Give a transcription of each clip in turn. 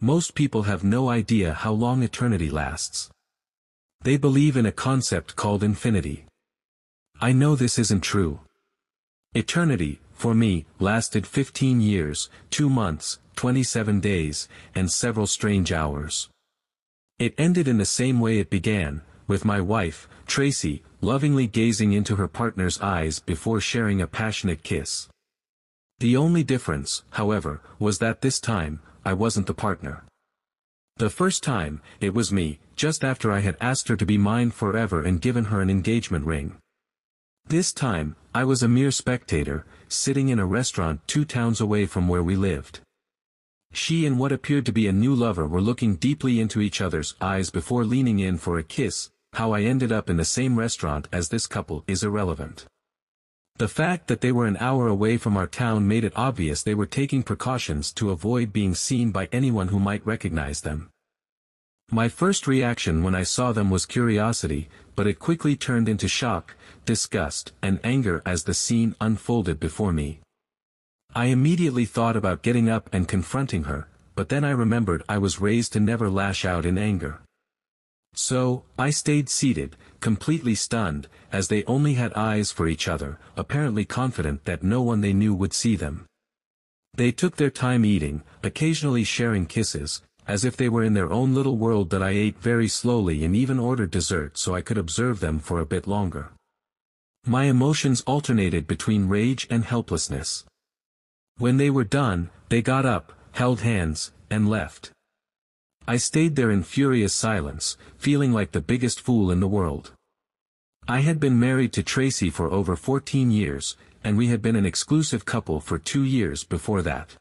Most people have no idea how long eternity lasts. They believe in a concept called infinity. I know this isn't true. Eternity, for me, lasted 15 years, 2 months, 27 days, and several strange hours. It ended in the same way it began, with my wife, Tracy, lovingly gazing into her partner's eyes before sharing a passionate kiss. The only difference, however, was that this time, I wasn't the partner. The first time, it was me, just after I had asked her to be mine forever and given her an engagement ring. This time, I was a mere spectator, sitting in a restaurant 2 towns away from where we lived. She and what appeared to be a new lover were looking deeply into each other's eyes before leaning in for a kiss. How I ended up in the same restaurant as this couple is irrelevant. The fact that they were an hour away from our town made it obvious they were taking precautions to avoid being seen by anyone who might recognize them. My first reaction when I saw them was curiosity, but it quickly turned into shock, disgust, and anger as the scene unfolded before me. I immediately thought about getting up and confronting her, but then I remembered I was raised to never lash out in anger. So, I stayed seated, completely stunned, as they only had eyes for each other, apparently confident that no one they knew would see them. They took their time eating, occasionally sharing kisses, as if they were in their own little world that I ate very slowly and even ordered dessert so I could observe them for a bit longer. My emotions alternated between rage and helplessness. When they were done, they got up, held hands, and left. I stayed there in furious silence, feeling like the biggest fool in the world. I had been married to Tracy for over 14 years, and we had been an exclusive couple for 2 years before that.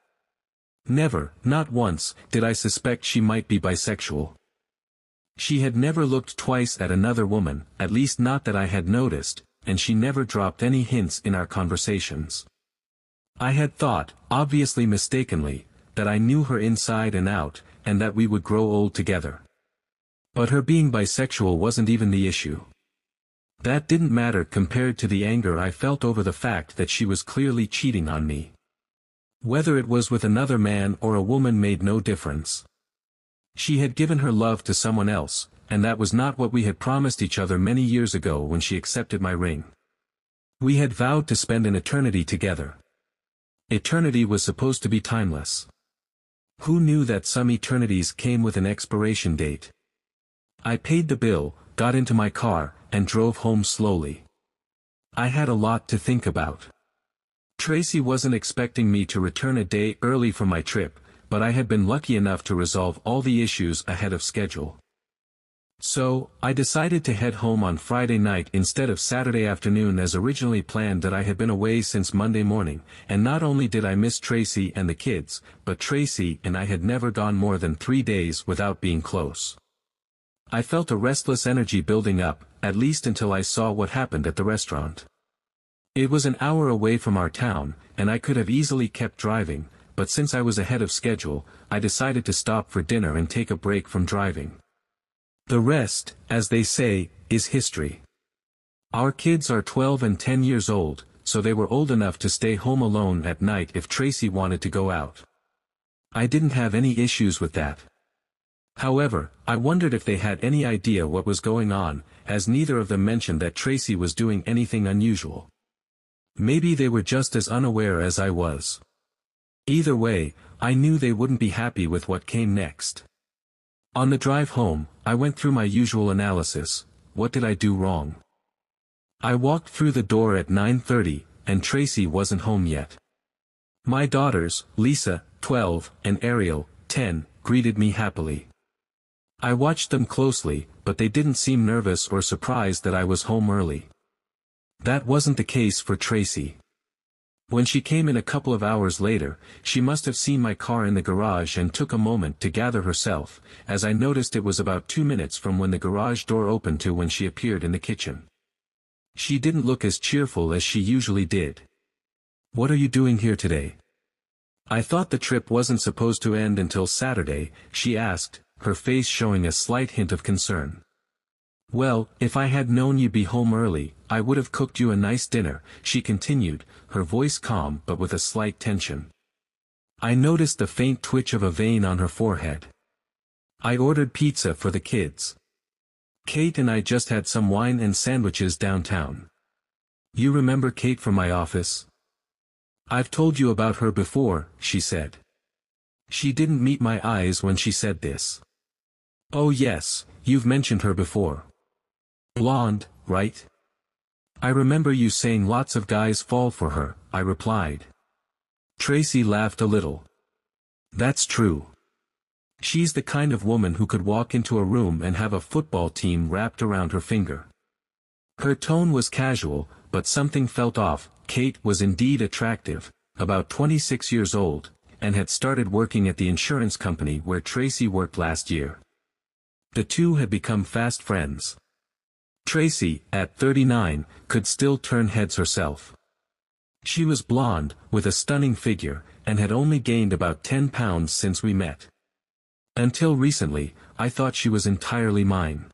Never, not once, did I suspect she might be bisexual. She had never looked twice at another woman, at least not that I had noticed, and she never dropped any hints in our conversations. I had thought, obviously mistakenly, that I knew her inside and out, and that we would grow old together. But her being bisexual wasn't even the issue. That didn't matter compared to the anger I felt over the fact that she was clearly cheating on me. Whether it was with another man or a woman made no difference. She had given her love to someone else, and that was not what we had promised each other many years ago when she accepted my ring. We had vowed to spend an eternity together. Eternity was supposed to be timeless. Who knew that some eternities came with an expiration date? I paid the bill, got into my car, and drove home slowly. I had a lot to think about. Tracy wasn't expecting me to return a day early from my trip, but I had been lucky enough to resolve all the issues ahead of schedule. So, I decided to head home on Friday night instead of Saturday afternoon as originally planned. That I had been away since Monday morning, and not only did I miss Tracy and the kids, but Tracy and I had never gone more than 3 days without being close. I felt a restless energy building up, at least until I saw what happened at the restaurant. It was an hour away from our town, and I could have easily kept driving, but since I was ahead of schedule, I decided to stop for dinner and take a break from driving. The rest, as they say, is history. Our kids are 12 and 10 years old, so they were old enough to stay home alone at night if Tracy wanted to go out. I didn't have any issues with that. However, I wondered if they had any idea what was going on, as neither of them mentioned that Tracy was doing anything unusual. Maybe they were just as unaware as I was. Either way, I knew they wouldn't be happy with what came next. On the drive home, I went through my usual analysis. What did I do wrong? I walked through the door at 9:30, and Tracy wasn't home yet. My daughters, Lisa, 12, and Ariel, 10, greeted me happily. I watched them closely, but they didn't seem nervous or surprised that I was home early. That wasn't the case for Tracy. When she came in a couple of hours later, she must have seen my car in the garage and took a moment to gather herself, as I noticed it was about 2 minutes from when the garage door opened to when she appeared in the kitchen. She didn't look as cheerful as she usually did. "What are you doing here today? I thought the trip wasn't supposed to end until Saturday," she asked, her face showing a slight hint of concern. "Well, if I had known you'd be home early, I would have cooked you a nice dinner," she continued, her voice calm but with a slight tension. I noticed the faint twitch of a vein on her forehead. I ordered pizza for the kids. Kate and I just had some wine and sandwiches downtown. You remember Kate from my office? I've told you about her before, she said. She didn't meet my eyes when she said this. Oh yes, you've mentioned her before. Blonde, right? I remember you saying lots of guys fall for her, I replied. Tracy laughed a little. That's true. She's the kind of woman who could walk into a room and have a football team wrapped around her finger. Her tone was casual, but something felt off. Kate was indeed attractive, about 26 years old, and had started working at the insurance company where Tracy worked last year. The two had become fast friends. Tracy, at 39, could still turn heads herself. She was blonde, with a stunning figure, and had only gained about 10 pounds since we met. Until recently, I thought she was entirely mine.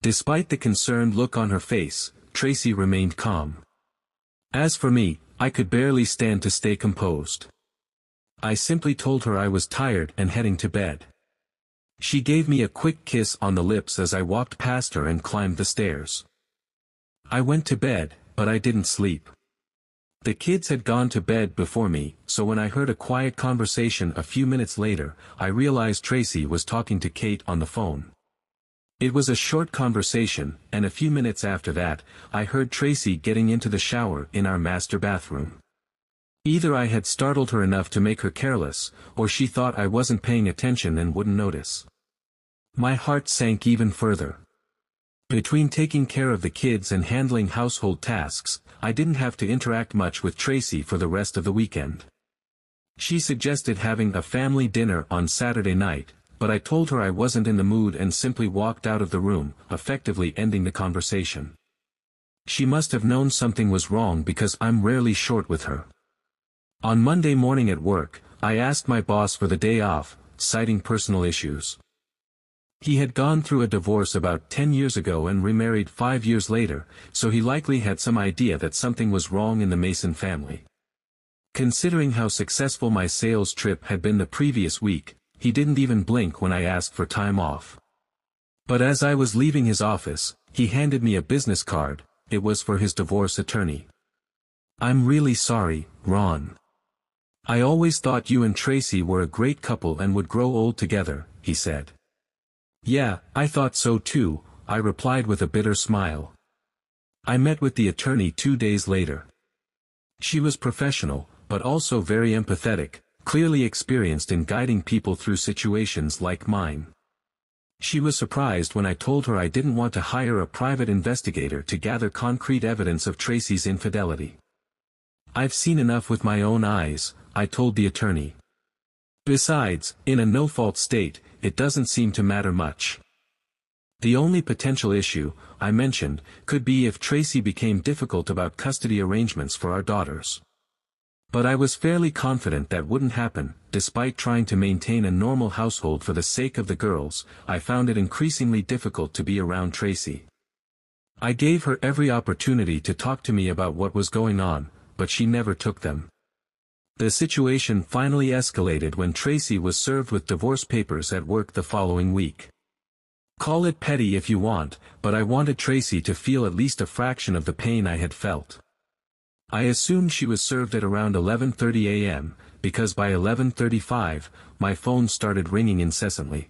Despite the concerned look on her face, Tracy remained calm. As for me, I could barely stand to stay composed. I simply told her I was tired and heading to bed. She gave me a quick kiss on the lips as I walked past her and climbed the stairs. I went to bed, but I didn't sleep. The kids had gone to bed before me, so when I heard a quiet conversation a few minutes later, I realized Tracy was talking to Kate on the phone. It was a short conversation, and a few minutes after that, I heard Tracy getting into the shower in our master bathroom. Either I had startled her enough to make her careless, or she thought I wasn't paying attention and wouldn't notice. My heart sank even further. Between taking care of the kids and handling household tasks, I didn't have to interact much with Tracy for the rest of the weekend. She suggested having a family dinner on Saturday night, but I told her I wasn't in the mood and simply walked out of the room, effectively ending the conversation. She must have known something was wrong because I'm rarely short with her. On Monday morning at work, I asked my boss for the day off, citing personal issues. He had gone through a divorce about 10 years ago and remarried 5 years later, so he likely had some idea that something was wrong in the Mason family. Considering how successful my sales trip had been the previous week, he didn't even blink when I asked for time off. But as I was leaving his office, he handed me a business card. It was for his divorce attorney. I'm really sorry, Ron. I always thought you and Tracy were a great couple and would grow old together, he said. Yeah, I thought so too, I replied with a bitter smile. I met with the attorney 2 days later. She was professional, but also very empathetic, clearly experienced in guiding people through situations like mine. She was surprised when I told her I didn't want to hire a private investigator to gather concrete evidence of Tracy's infidelity. I've seen enough with my own eyes, I told the attorney. Besides, in a no-fault state, it doesn't seem to matter much. The only potential issue, I mentioned, could be if Tracy became difficult about custody arrangements for our daughters. But I was fairly confident that wouldn't happen. Despite trying to maintain a normal household for the sake of the girls, I found it increasingly difficult to be around Tracy. I gave her every opportunity to talk to me about what was going on, but she never took them. The situation finally escalated when Tracy was served with divorce papers at work the following week. Call it petty if you want, but I wanted Tracy to feel at least a fraction of the pain I had felt. I assumed she was served at around 11:30 a.m., because by 11:35, my phone started ringing incessantly.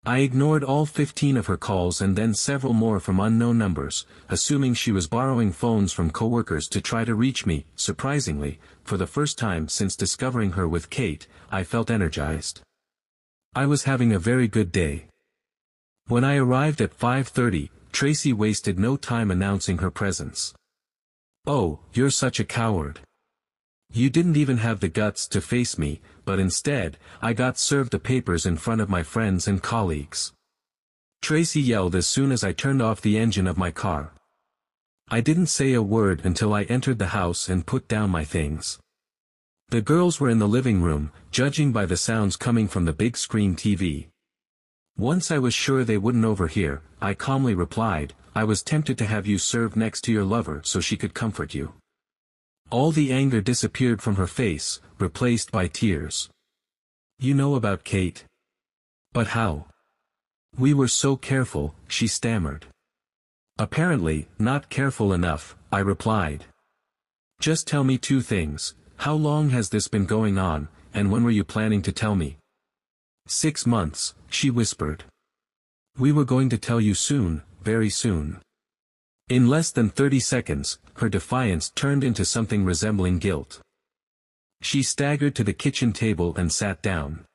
I ignored all 15 of her calls and then several more from unknown numbers, assuming she was borrowing phones from coworkers to try to reach me. Surprisingly, for the first time since discovering her with Kate, I felt energized. I was having a very good day. When I arrived at 5:30, Tracy wasted no time announcing her presence. Oh, you're such a coward. You didn't even have the guts to face me, but instead, I got served the papers in front of my friends and colleagues. Tracy yelled as soon as I turned off the engine of my car. I didn't say a word until I entered the house and put down my things. The girls were in the living room, judging by the sounds coming from the big screen TV. Once I was sure they wouldn't overhear, I calmly replied, I was tempted to have you served next to your lover so she could comfort you. All the anger disappeared from her face, replaced by tears. You know about Kate? But how? We were so careful, she stammered. Apparently, not careful enough, I replied. Just tell me two things. How long has this been going on, and when were you planning to tell me? 6 months, she whispered. We were going to tell you soon, very soon. In less than 30 seconds, her defiance turned into something resembling guilt. She staggered to the kitchen table and sat down.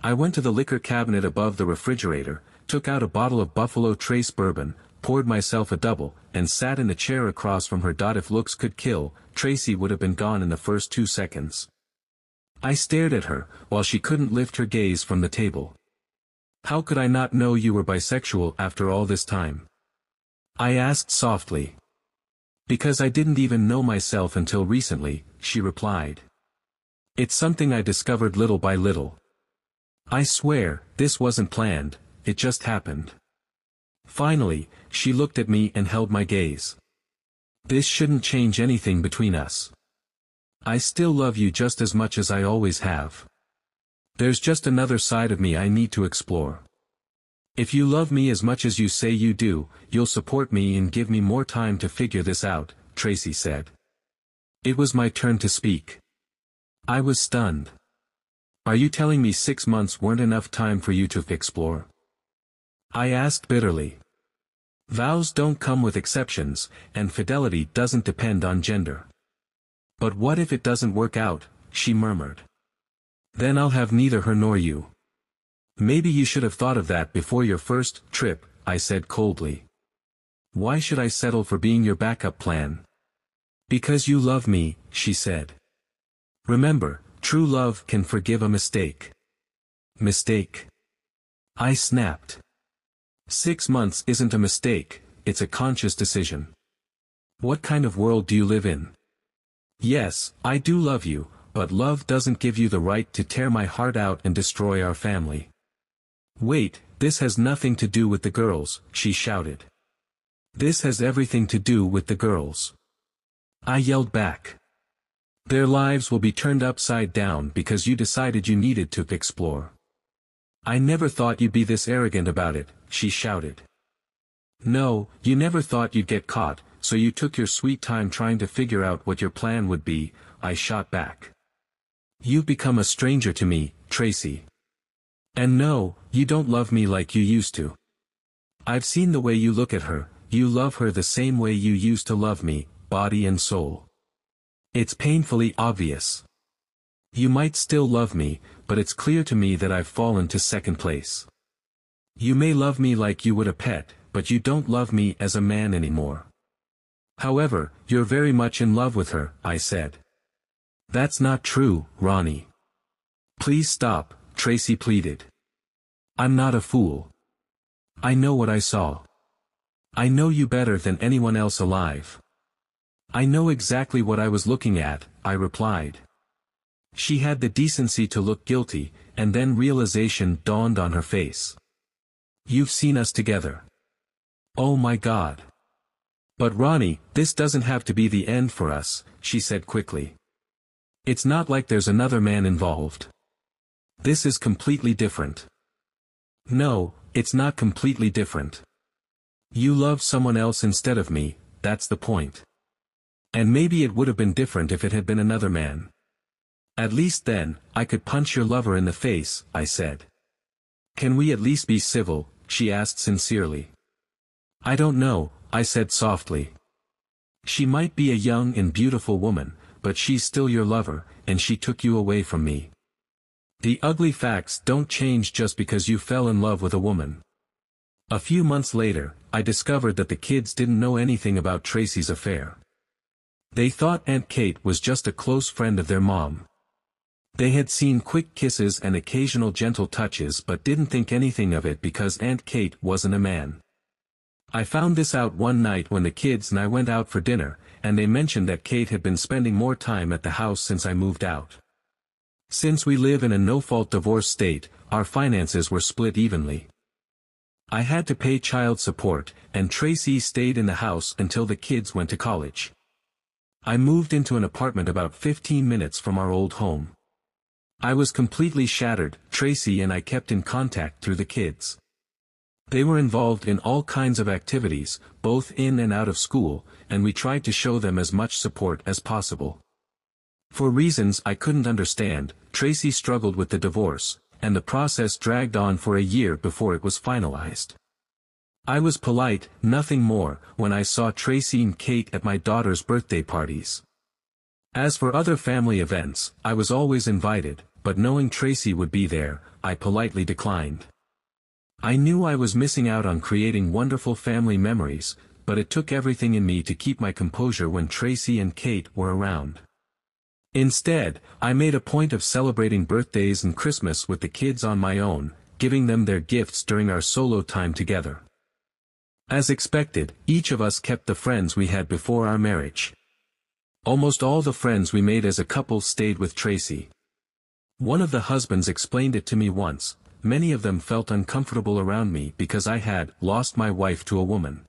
I went to the liquor cabinet above the refrigerator, took out a bottle of Buffalo Trace bourbon, poured myself a double, and sat in the chair across from her. If looks could kill, Tracy would have been gone in the first 2 seconds. I stared at her, while she couldn't lift her gaze from the table. How could I not know you were bisexual after all this time? I asked softly. Because I didn't even know myself until recently, she replied. It's something I discovered little by little. I swear, this wasn't planned, it just happened. Finally, she looked at me and held my gaze. This shouldn't change anything between us. I still love you just as much as I always have. There's just another side of me I need to explore. If you love me as much as you say you do, you'll support me and give me more time to figure this out, Tracy said. It was my turn to speak. I was stunned. Are you telling me 6 months weren't enough time for you to explore? I asked bitterly. Vows don't come with exceptions, and fidelity doesn't depend on gender. But what if it doesn't work out, she murmured. Then I'll have neither her nor you. Maybe you should have thought of that before your first trip, I said coldly. Why should I settle for being your backup plan? Because you love me, she said. Remember, true love can forgive a mistake. Mistake? I snapped. 6 months isn't a mistake, it's a conscious decision. What kind of world do you live in? Yes, I do love you, but love doesn't give you the right to tear my heart out and destroy our family. Wait, this has nothing to do with the girls, she shouted. This has everything to do with the girls. I yelled back. Their lives will be turned upside down because you decided you needed to explore. I never thought you'd be this arrogant about it, she shouted. No, you never thought you'd get caught, so you took your sweet time trying to figure out what your plan would be, I shot back. You've become a stranger to me, Tracy. And no, you don't love me like you used to. I've seen the way you look at her, you love her the same way you used to love me, body and soul. It's painfully obvious. You might still love me, but it's clear to me that I've fallen to second place. You may love me like you would a pet, but you don't love me as a man anymore. However, you're very much in love with her, I said. That's not true, Ronnie. Please stop, Tracy pleaded. I'm not a fool. I know what I saw. I know you better than anyone else alive. I know exactly what I was looking at, I replied. She had the decency to look guilty, and then realization dawned on her face. You've seen us together. Oh my God. But Ronnie, this doesn't have to be the end for us, she said quickly. It's not like there's another man involved. This is completely different. No, it's not completely different. You love someone else instead of me, that's the point. And maybe it would have been different if it had been another man. At least then, I could punch your lover in the face, I said. Can we at least be civil, she asked sincerely. I don't know, I said softly. She might be a young and beautiful woman, but she's still your lover, and she took you away from me. The ugly facts don't change just because you fell in love with a woman. A few months later, I discovered that the kids didn't know anything about Tracy's affair. They thought Aunt Kate was just a close friend of their mom. They had seen quick kisses and occasional gentle touches but didn't think anything of it because Aunt Kate wasn't a man. I found this out one night when the kids and I went out for dinner, and they mentioned that Kate had been spending more time at the house since I moved out. Since we live in a no-fault divorce state, our finances were split evenly. I had to pay child support, and Tracy stayed in the house until the kids went to college. I moved into an apartment about 15 minutes from our old home. I was completely shattered. Tracy and I kept in contact through the kids. They were involved in all kinds of activities, both in and out of school, and we tried to show them as much support as possible. For reasons I couldn't understand, Tracy struggled with the divorce, and the process dragged on for a year before it was finalized. I was polite, nothing more, when I saw Tracy and Kate at my daughter's birthday parties. As for other family events, I was always invited, but knowing Tracy would be there, I politely declined. I knew I was missing out on creating wonderful family memories, but it took everything in me to keep my composure when Tracy and Kate were around. Instead, I made a point of celebrating birthdays and Christmas with the kids on my own, giving them their gifts during our solo time together. As expected, each of us kept the friends we had before our marriage. Almost all the friends we made as a couple stayed with Tracy. One of the husbands explained it to me once. Many of them felt uncomfortable around me because I had lost my wife to a woman.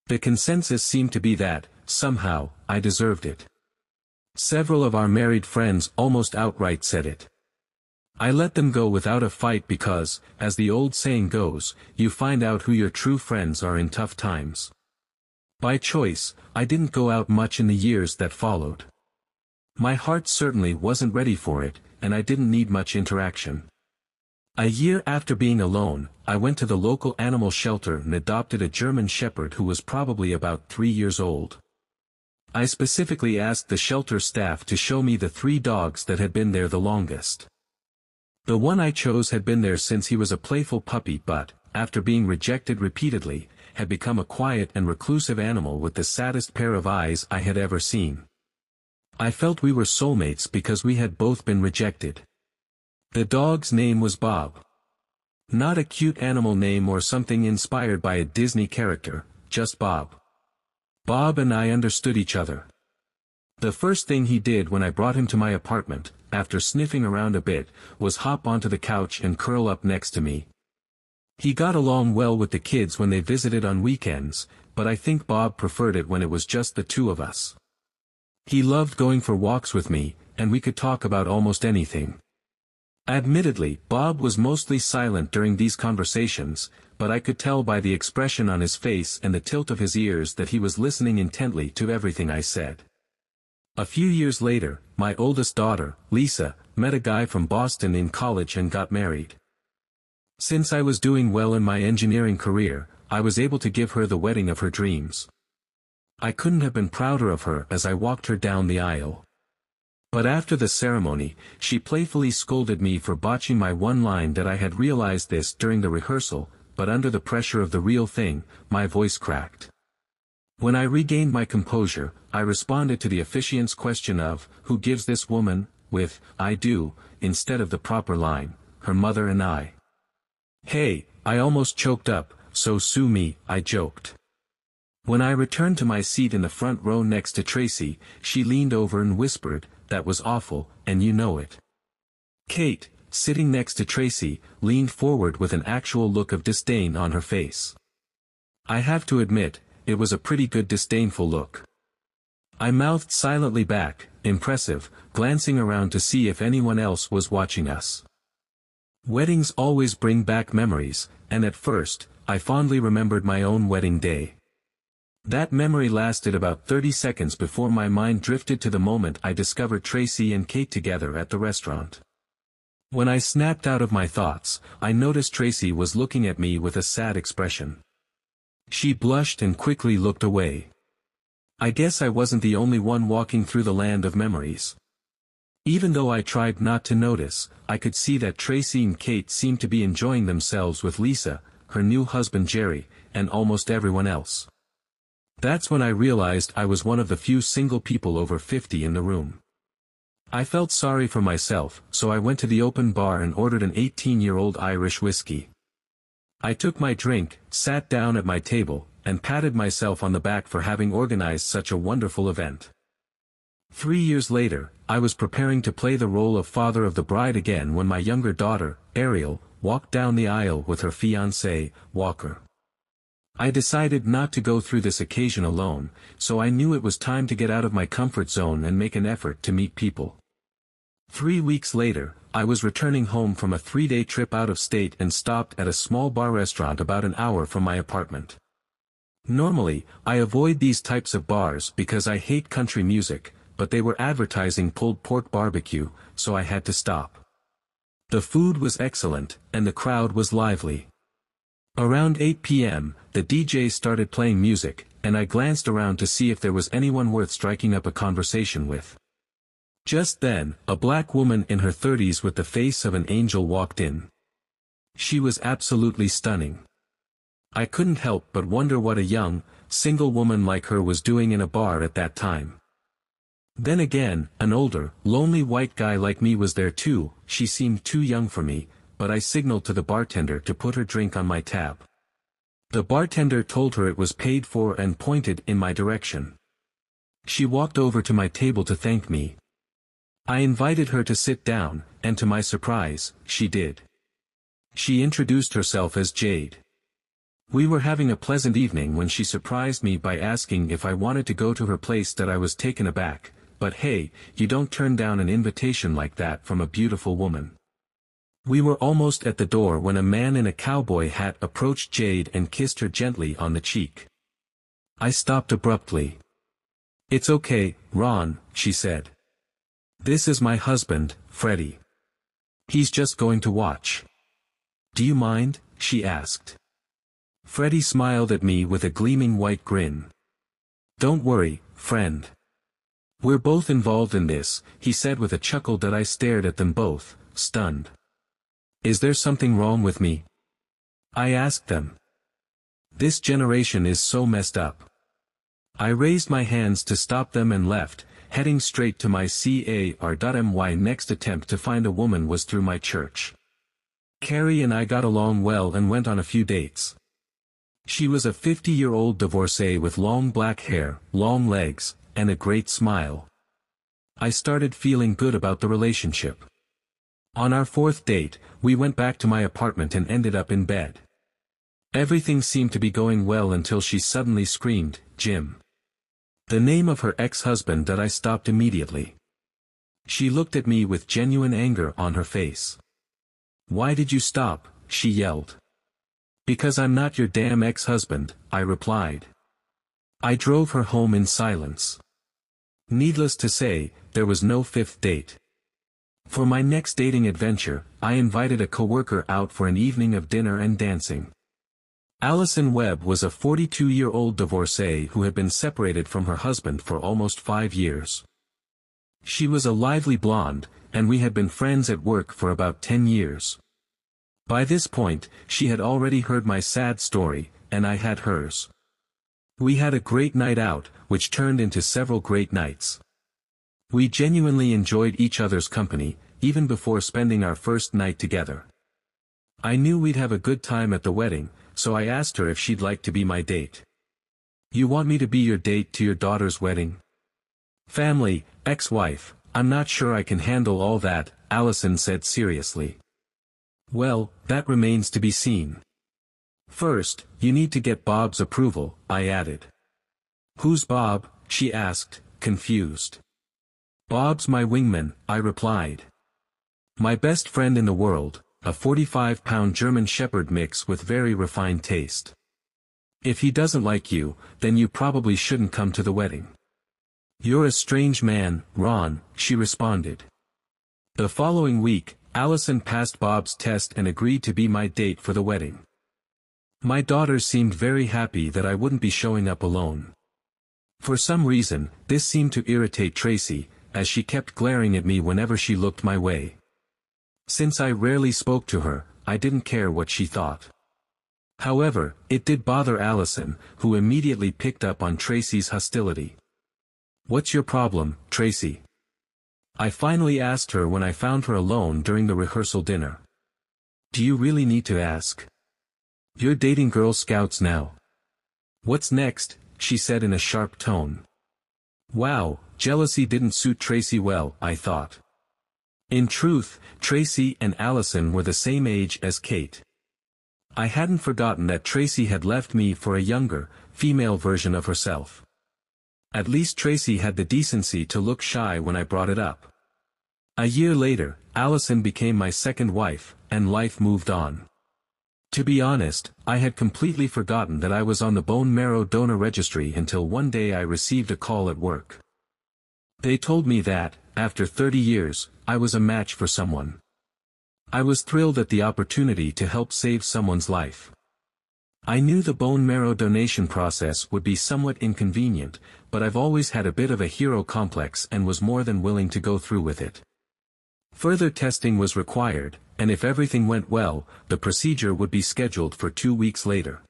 The consensus seemed to be that, somehow, I deserved it. Several of our married friends almost outright said it. I let them go without a fight because, as the old saying goes, you find out who your true friends are in tough times. By choice, I didn't go out much in the years that followed. My heart certainly wasn't ready for it, and I didn't need much interaction. A year after being alone, I went to the local animal shelter and adopted a German Shepherd who was probably about 3 years old. I specifically asked the shelter staff to show me the 3 dogs that had been there the longest. The one I chose had been there since he was a playful puppy but, after being rejected repeatedly, had become a quiet and reclusive animal with the saddest pair of eyes I had ever seen. I felt we were soulmates because we had both been rejected. The dog's name was Bob. Not a cute animal name or something inspired by a Disney character, just Bob. Bob and I understood each other. The first thing he did when I brought him to my apartment, after sniffing around a bit, was hop onto the couch and curl up next to me. He got along well with the kids when they visited on weekends, but I think Bob preferred it when it was just the 2 of us. He loved going for walks with me, and we could talk about almost anything. Admittedly, Bob was mostly silent during these conversations, but I could tell by the expression on his face and the tilt of his ears that he was listening intently to everything I said. A few years later, my oldest daughter, Lisa, met a guy from Boston in college and got married. Since I was doing well in my engineering career, I was able to give her the wedding of her dreams. I couldn't have been prouder of her as I walked her down the aisle. But after the ceremony, she playfully scolded me for botching my one line that I had realized this during the rehearsal, but under the pressure of the real thing, my voice cracked. When I regained my composure, I responded to the officiant's question of, "Who gives this woman?" with, "I do," instead of the proper line, "Her mother and I." Hey, I almost choked up, so sue me, I joked. When I returned to my seat in the front row next to Tracy, she leaned over and whispered, "That was awful, and you know it." Kate, sitting next to Tracy, leaned forward with an actual look of disdain on her face. I have to admit, it was a pretty good disdainful look. I mouthed silently back, impressive, glancing around to see if anyone else was watching us. Weddings always bring back memories, and at first, I fondly remembered my own wedding day. That memory lasted about 30 seconds before my mind drifted to the moment I discovered Tracy and Kate together at the restaurant. When I snapped out of my thoughts, I noticed Tracy was looking at me with a sad expression. She blushed and quickly looked away. I guess I wasn't the only one walking through the land of memories. Even though I tried not to notice, I could see that Tracy and Kate seemed to be enjoying themselves with Lisa, her new husband Jerry, and almost everyone else. That's when I realized I was one of the few single people over 50 in the room. I felt sorry for myself, so I went to the open bar and ordered an 18-year-old Irish whiskey. I took my drink, sat down at my table, and patted myself on the back for having organized such a wonderful event. 3 years later, I was preparing to play the role of father of the bride again when my younger daughter, Ariel, walked down the aisle with her fiancé, Walker. I decided not to go through this occasion alone, so I knew it was time to get out of my comfort zone and make an effort to meet people. 3 weeks later, I was returning home from a 3-day trip out of state and stopped at a small bar restaurant about an hour from my apartment. Normally, I avoid these types of bars because I hate country music, but they were advertising pulled pork barbecue, so I had to stop. The food was excellent, and the crowd was lively. Around 8 p.m., the DJ started playing music, and I glanced around to see if there was anyone worth striking up a conversation with. Just then, a black woman in her 30s with the face of an angel walked in. She was absolutely stunning. I couldn't help but wonder what a young, single woman like her was doing in a bar at that time. Then again, an older, lonely white guy like me was there too. She seemed too young for me, but I signaled to the bartender to put her drink on my tab. The bartender told her it was paid for and pointed in my direction. She walked over to my table to thank me. I invited her to sit down, and to my surprise, she did. She introduced herself as Jade. We were having a pleasant evening when she surprised me by asking if I wanted to go to her place. That I was taken aback, but hey, you don't turn down an invitation like that from a beautiful woman. We were almost at the door when a man in a cowboy hat approached Jade and kissed her gently on the cheek. I stopped abruptly. "It's okay, Ron," she said. "This is my husband, Freddie. He's just going to watch." "Do you mind?" she asked. Freddie smiled at me with a gleaming white grin. "Don't worry, friend. We're both involved in this," he said with a chuckle that I stared at them both, stunned. "Is there something wrong with me?" I asked them. This generation is so messed up. I raised my hands to stop them and left, heading straight to my car.my next attempt to find a woman was through my church. Carrie and I got along well and went on a few dates. She was a 50-year-old divorcee with long black hair, long legs, and a great smile. I started feeling good about the relationship. On our 4th date, we went back to my apartment and ended up in bed. Everything seemed to be going well until she suddenly screamed, "Jim." The name of her ex-husband. That I stopped immediately. She looked at me with genuine anger on her face. "Why did you stop?" she yelled. "Because I'm not your damn ex-husband," I replied. I drove her home in silence. Needless to say, there was no 5th date. For my next dating adventure, I invited a coworker out for an evening of dinner and dancing. Allison Webb was a 42-year-old divorcee who had been separated from her husband for almost 5 years. She was a lively blonde, and we had been friends at work for about 10 years. By this point, she had already heard my sad story, and I had hers. We had a great night out, which turned into several great nights. We genuinely enjoyed each other's company, even before spending our first night together. I knew we'd have a good time at the wedding, so I asked her if she'd like to be my date. "You want me to be your date to your daughter's wedding?" "Family, ex-wife, I'm not sure I can handle all that," Allison said seriously. "Well, that remains to be seen. First, you need to get Bob's approval," I added. "Who's Bob?" she asked, confused. "Bob's my wingman," I replied. "My best friend in the world, a 45-pound German Shepherd mix with very refined taste. If he doesn't like you, then you probably shouldn't come to the wedding." "You're a strange man, Ron," she responded. The following week, Allison passed Bob's test and agreed to be my date for the wedding. My daughter seemed very happy that I wouldn't be showing up alone. For some reason, this seemed to irritate Tracy, as she kept glaring at me whenever she looked my way. Since I rarely spoke to her, I didn't care what she thought. However, it did bother Allison, who immediately picked up on Tracy's hostility. "What's your problem, Tracy?" I finally asked her when I found her alone during the rehearsal dinner. "Do you really need to ask? You're dating Girl Scouts now." "What's next?" she said in a sharp tone. Wow, jealousy didn't suit Tracy well, I thought. In truth, Tracy and Allison were the same age as Kate. I hadn't forgotten that Tracy had left me for a younger, female version of herself. At least Tracy had the decency to look shy when I brought it up. A year later, Allison became my second wife, and life moved on. To be honest, I had completely forgotten that I was on the bone marrow donor registry until one day I received a call at work. They told me that, after 30 years, I was a match for someone. I was thrilled at the opportunity to help save someone's life. I knew the bone marrow donation process would be somewhat inconvenient, but I've always had a bit of a hero complex and was more than willing to go through with it. Further testing was required, and if everything went well, the procedure would be scheduled for 2 weeks later.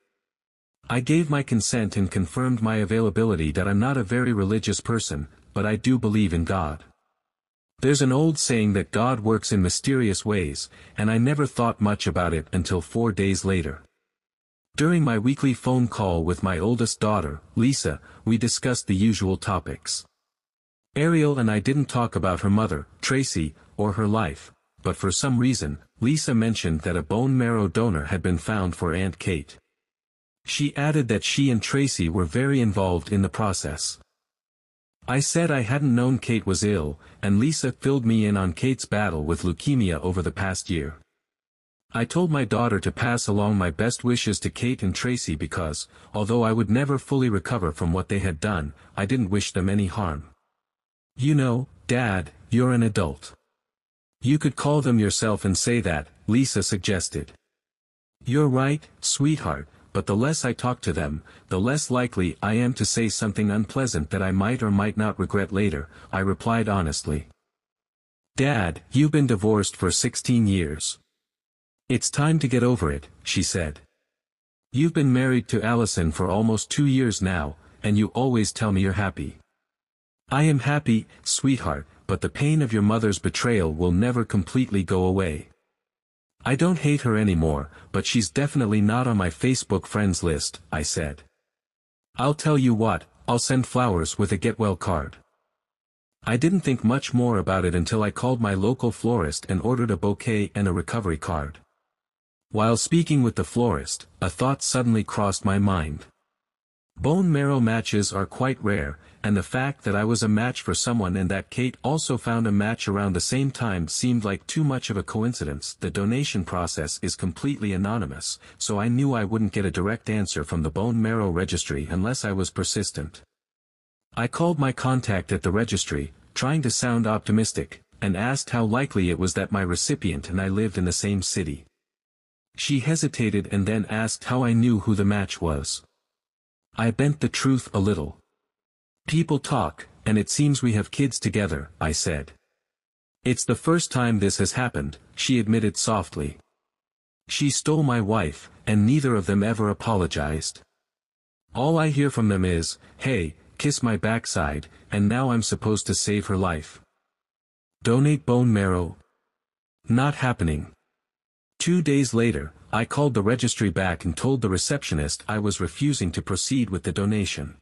I gave my consent and confirmed my availability that I'm not a very religious person, but I do believe in God. There's an old saying that God works in mysterious ways, and I never thought much about it until 4 days later. During my weekly phone call with my oldest daughter, Lisa, we discussed the usual topics. Ariel and I didn't talk about her mother, Tracy, or her life, but for some reason, Lisa mentioned that a bone marrow donor had been found for Aunt Kate. She added that she and Tracy were very involved in the process. I said I hadn't known Kate was ill, and Lisa filled me in on Kate's battle with leukemia over the past year. I told my daughter to pass along my best wishes to Kate and Tracy because, although I would never fully recover from what they had done, I didn't wish them any harm. You know, Dad, you're an adult. You could call them yourself and say that, Lisa suggested. You're right, sweetheart, but the less I talk to them, the less likely I am to say something unpleasant that I might or might not regret later, I replied honestly. Dad, you've been divorced for 16 years. It's time to get over it, she said. You've been married to Allison for almost 2 years now, and you always tell me you're happy. I am happy, sweetheart, but the pain of your mother's betrayal will never completely go away. I don't hate her anymore, but she's definitely not on my Facebook friends list, I said. I'll tell you what, I'll send flowers with a get well card. I didn't think much more about it until I called my local florist and ordered a bouquet and a recovery card. While speaking with the florist, a thought suddenly crossed my mind. Bone marrow matches are quite rare, and the fact that I was a match for someone and that Kate also found a match around the same time seemed like too much of a coincidence. The donation process is completely anonymous, so I knew I wouldn't get a direct answer from the bone marrow registry unless I was persistent. I called my contact at the registry, trying to sound optimistic, and asked how likely it was that my recipient and I lived in the same city. She hesitated and then asked how I knew who the match was. I bent the truth a little. People talk, and it seems we have kids together, I said. It's the first time this has happened, she admitted softly. She stole my wife, and neither of them ever apologized. All I hear from them is, hey, kiss my backside, and now I'm supposed to save her life. Donate bone marrow? Not happening. 2 days later, I called the registry back and told the receptionist I was refusing to proceed with the donation.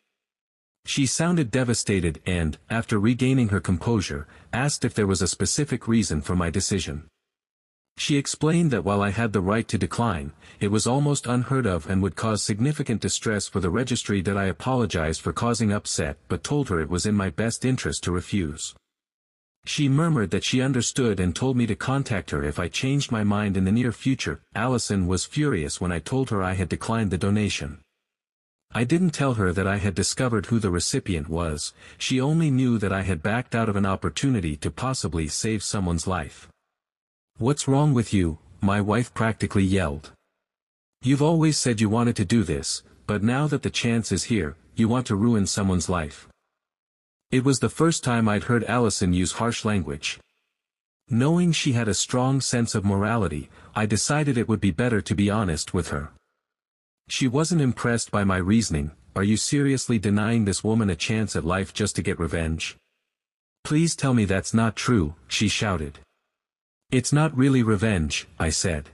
She sounded devastated and, after regaining her composure, asked if there was a specific reason for my decision. She explained that while I had the right to decline, it was almost unheard of and would cause significant distress for the registry, that I apologized for causing upset but told her it was in my best interest to refuse. She murmured that she understood and told me to contact her if I changed my mind in the near future. Allison was furious when I told her I had declined the donation. I didn't tell her that I had discovered who the recipient was, she only knew that I had backed out of an opportunity to possibly save someone's life. What's wrong with you? My wife practically yelled. You've always said you wanted to do this, but now that the chance is here, you want to ruin someone's life. It was the first time I'd heard Allison use harsh language. Knowing she had a strong sense of morality, I decided it would be better to be honest with her. She wasn't impressed by my reasoning. Are you seriously denying this woman a chance at life just to get revenge? Please tell me that's not true, she shouted. It's not really revenge, I said.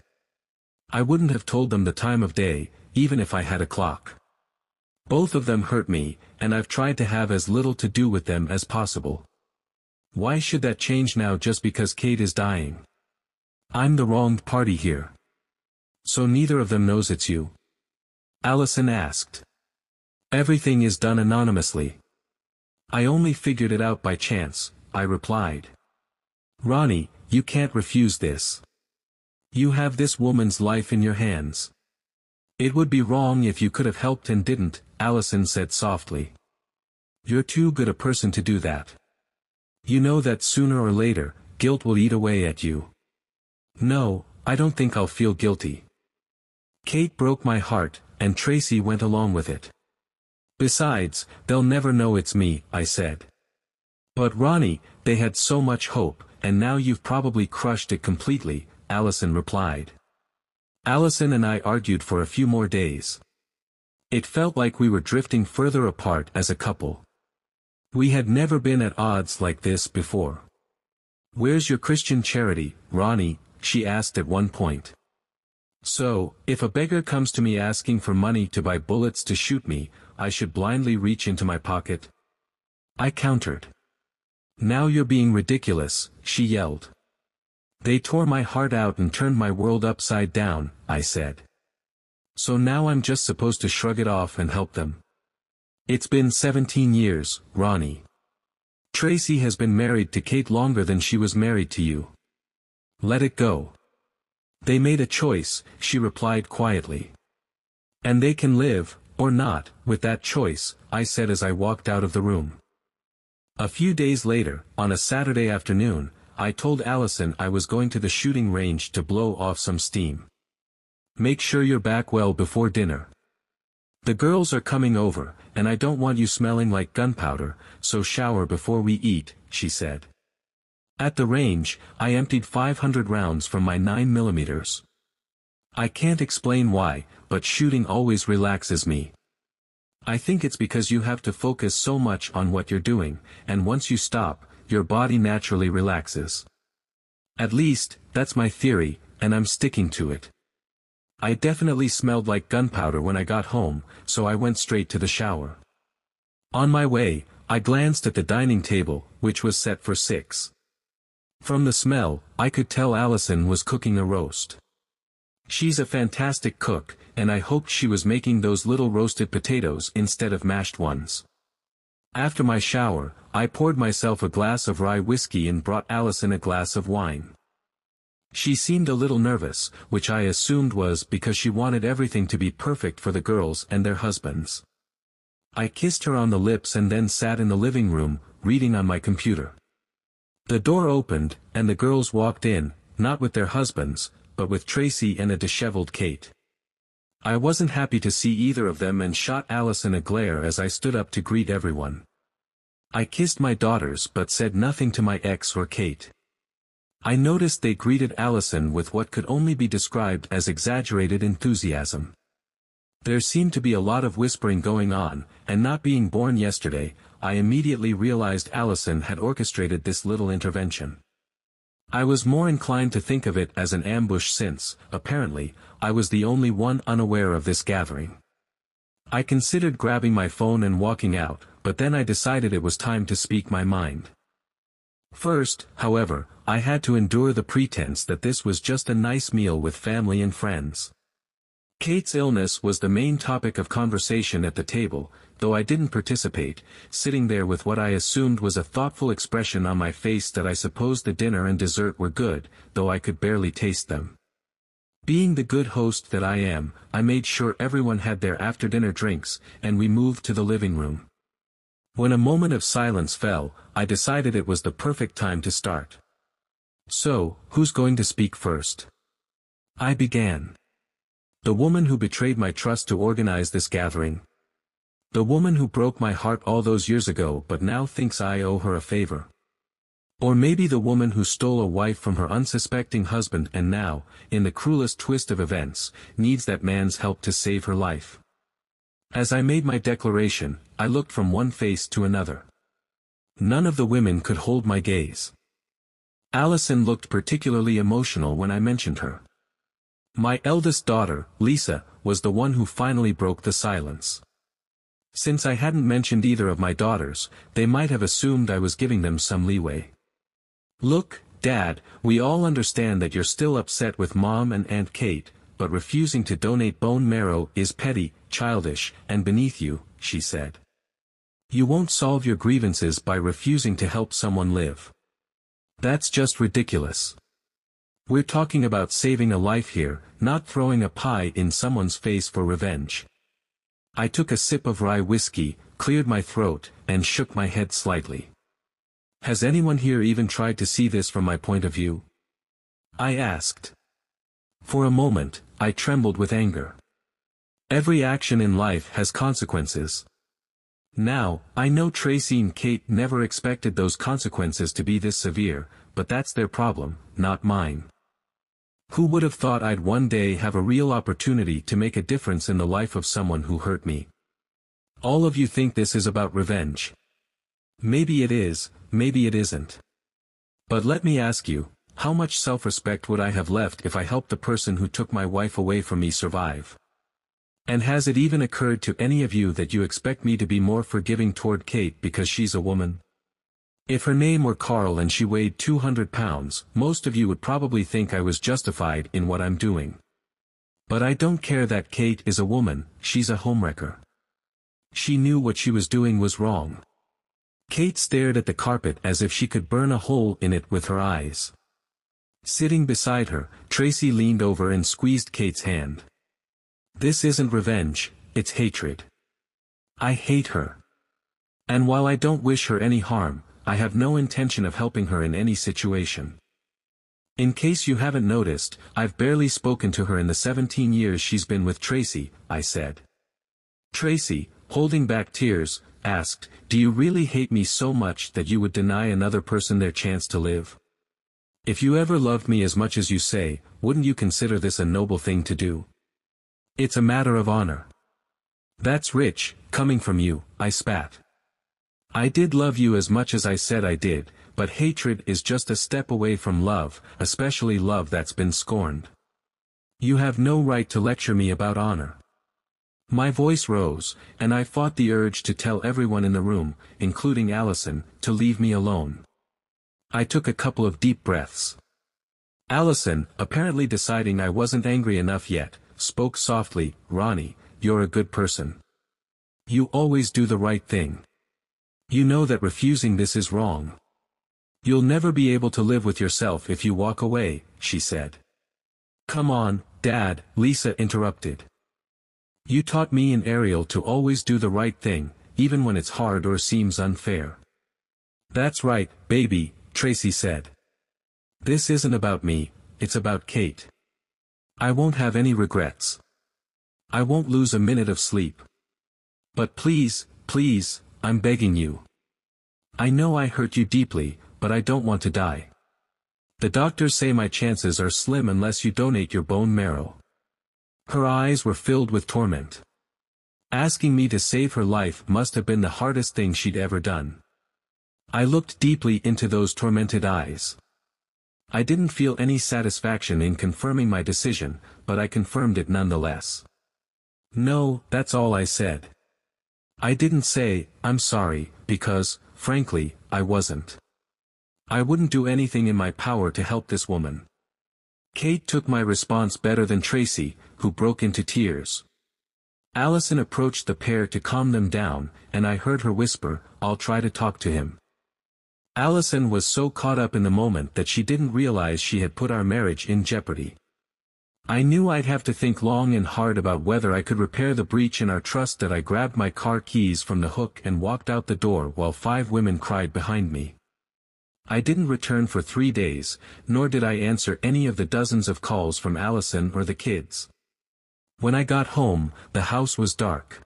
I wouldn't have told them the time of day, even if I had a clock. Both of them hurt me, and I've tried to have as little to do with them as possible. Why should that change now just because Kate is dying? I'm the wronged party here. So neither of them knows it's you? Allison asked. Everything is done anonymously. I only figured it out by chance, I replied. Ronnie, you can't refuse this. You have this woman's life in your hands. It would be wrong if you could have helped and didn't, Allison said softly. You're too good a person to do that. You know that sooner or later, guilt will eat away at you. No, I don't think I'll feel guilty. Kate broke my heart, and Tracy went along with it. Besides, they'll never know it's me, I said. But Ronnie, they had so much hope, and now you've probably crushed it completely, Allison replied. Allison and I argued for a few more days. It felt like we were drifting further apart as a couple. We had never been at odds like this before. Where's your Christian charity, Ronnie? She asked at one point. So, if a beggar comes to me asking for money to buy bullets to shoot me, I should blindly reach into my pocket? I countered. Now you're being ridiculous, she yelled. They tore my heart out and turned my world upside down, I said. So now I'm just supposed to shrug it off and help them. It's been 17 years, Ronnie. Tracy has been married to Kate longer than she was married to you. Let it go. They made a choice, she replied quietly. And they can live, or not, with that choice, I said as I walked out of the room. A few days later, on a Saturday afternoon, I told Allison I was going to the shooting range to blow off some steam. Make sure you're back well before dinner. The girls are coming over, and I don't want you smelling like gunpowder, so shower before we eat, she said. At the range, I emptied 500 rounds from my 9mm. I can't explain why, but shooting always relaxes me. I think it's because you have to focus so much on what you're doing, and once you stop, your body naturally relaxes. At least, that's my theory, and I'm sticking to it. I definitely smelled like gunpowder when I got home, so I went straight to the shower. On my way, I glanced at the dining table, which was set for 6. From the smell, I could tell Allison was cooking a roast. She's a fantastic cook, and I hoped she was making those little roasted potatoes instead of mashed ones. After my shower, I poured myself a glass of rye whiskey and brought Allison a glass of wine. She seemed a little nervous, which I assumed was because she wanted everything to be perfect for the girls and their husbands. I kissed her on the lips and then sat in the living room, reading on my computer. The door opened, and the girls walked in, not with their husbands, but with Tracy and a disheveled Kate. I wasn't happy to see either of them and shot Allison a glare as I stood up to greet everyone. I kissed my daughters but said nothing to my ex or Kate. I noticed they greeted Allison with what could only be described as exaggerated enthusiasm. There seemed to be a lot of whispering going on, and not being born yesterday, I immediately realized Allison had orchestrated this little intervention. I was more inclined to think of it as an ambush since, apparently, I was the only one unaware of this gathering. I considered grabbing my phone and walking out, but then I decided it was time to speak my mind. First, however, I had to endure the pretense that this was just a nice meal with family and friends. Kate's illness was the main topic of conversation at the table, though I didn't participate, sitting there with what I assumed was a thoughtful expression on my face that I supposed the dinner and dessert were good, though I could barely taste them. Being the good host that I am, I made sure everyone had their after-dinner drinks, and we moved to the living room. When a moment of silence fell, I decided it was the perfect time to start. So, who's going to speak first? I began. The woman who betrayed my trust to organize this gathering. The woman who broke my heart all those years ago but now thinks I owe her a favor. Or maybe the woman who stole a wife from her unsuspecting husband and now, in the cruelest twist of events, needs that man's help to save her life. As I made my declaration, I looked from one face to another. None of the women could hold my gaze. Allison looked particularly emotional when I mentioned her. My eldest daughter, Lisa, was the one who finally broke the silence. Since I hadn't mentioned either of my daughters, they might have assumed I was giving them some leeway. Look, Dad, we all understand that you're still upset with Mom and Aunt Kate, but refusing to donate bone marrow is petty, childish, and beneath you, she said. You won't solve your grievances by refusing to help someone live. That's just ridiculous. We're talking about saving a life here, not throwing a pie in someone's face for revenge. I took a sip of rye whiskey, cleared my throat, and shook my head slightly. Has anyone here even tried to see this from my point of view? I asked. For a moment, I trembled with anger. Every action in life has consequences. Now, I know Tracy and Kate never expected those consequences to be this severe, but that's their problem, not mine. Who would have thought I'd one day have a real opportunity to make a difference in the life of someone who hurt me? All of you think this is about revenge. Maybe it is, maybe it isn't. But let me ask you, how much self-respect would I have left if I helped the person who took my wife away from me survive? And has it even occurred to any of you that you expect me to be more forgiving toward Kate because she's a woman? If her name were Carl and she weighed 200 pounds, most of you would probably think I was justified in what I'm doing. But I don't care that Kate is a woman, she's a homewrecker. She knew what she was doing was wrong. Kate stared at the carpet as if she could burn a hole in it with her eyes. Sitting beside her, Tracy leaned over and squeezed Kate's hand. This isn't revenge, it's hatred. I hate her. And while I don't wish her any harm, I have no intention of helping her in any situation. In case you haven't noticed, I've barely spoken to her in the 17 years she's been with Tracy, I said. Tracy, holding back tears, asked, do you really hate me so much that you would deny another person their chance to live? If you ever loved me as much as you say, wouldn't you consider this a noble thing to do? It's a matter of honor. That's rich, coming from you, I spat. I did love you as much as I said I did, but hatred is just a step away from love, especially love that's been scorned. You have no right to lecture me about honor. My voice rose, and I fought the urge to tell everyone in the room, including Allison, to leave me alone. I took a couple of deep breaths. Allison, apparently deciding I wasn't angry enough yet, spoke softly, Ronnie, you're a good person. You always do the right thing. You know that refusing this is wrong. You'll never be able to live with yourself if you walk away, she said. Come on, Dad, Lisa interrupted. You taught me and Ariel to always do the right thing, even when it's hard or seems unfair. That's right, baby, Tracy said. This isn't about me, it's about Kate. I won't have any regrets. I won't lose a minute of sleep. But please, please, I'm begging you. I know I hurt you deeply, but I don't want to die. The doctors say my chances are slim unless you donate your bone marrow. Her eyes were filled with torment. Asking me to save her life must have been the hardest thing she'd ever done. I looked deeply into those tormented eyes. I didn't feel any satisfaction in confirming my decision, but I confirmed it nonetheless. No, that's all I said. I didn't say, I'm sorry, because, frankly, I wasn't. I wouldn't do anything in my power to help this woman. Kate took my response better than Tracy, who broke into tears. Allison approached the pair to calm them down, and I heard her whisper, I'll try to talk to him. Allison was so caught up in the moment that she didn't realize she had put our marriage in jeopardy. I knew I'd have to think long and hard about whether I could repair the breach in our trust that I grabbed my car keys from the hook and walked out the door while 5 women cried behind me. I didn't return for 3 days, nor did I answer any of the dozens of calls from Allison or the kids. When I got home, the house was dark.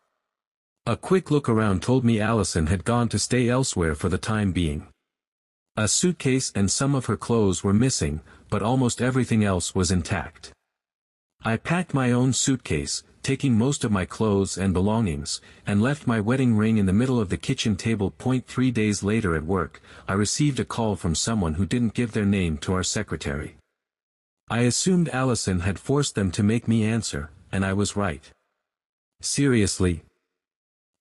A quick look around told me Allison had gone to stay elsewhere for the time being. A suitcase and some of her clothes were missing, but almost everything else was intact. I packed my own suitcase, taking most of my clothes and belongings, and left my wedding ring in the middle of the kitchen table. 3 days later at work, I received a call from someone who didn't give their name to our secretary. I assumed Allison had forced them to make me answer, and I was right. Seriously?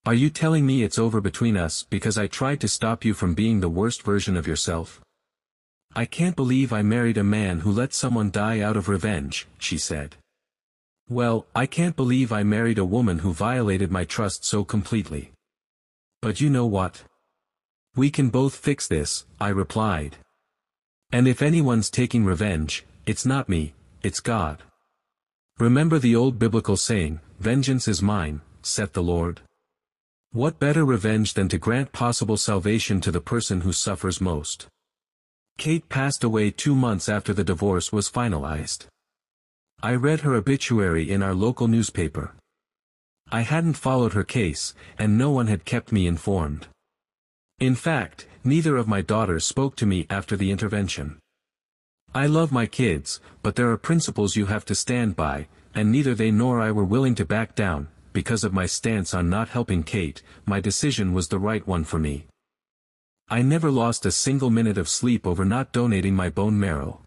Are you telling me it's over between us because I tried to stop you from being the worst version of yourself? I can't believe I married a man who let someone die out of revenge, she said. Well, I can't believe I married a woman who violated my trust so completely. But you know what? We can both fix this, I replied. And if anyone's taking revenge, it's not me, it's God. Remember the old biblical saying, "Vengeance is mine, saith the Lord." What better revenge than to grant possible salvation to the person who suffers most? Kate passed away 2 months after the divorce was finalized. I read her obituary in our local newspaper. I hadn't followed her case, and no one had kept me informed. In fact, neither of my daughters spoke to me after the intervention. I love my kids, but there are principles you have to stand by, and neither they nor I were willing to back down. Because of my stance on not helping Kate, my decision was the right one for me. I never lost a single minute of sleep over not donating my bone marrow.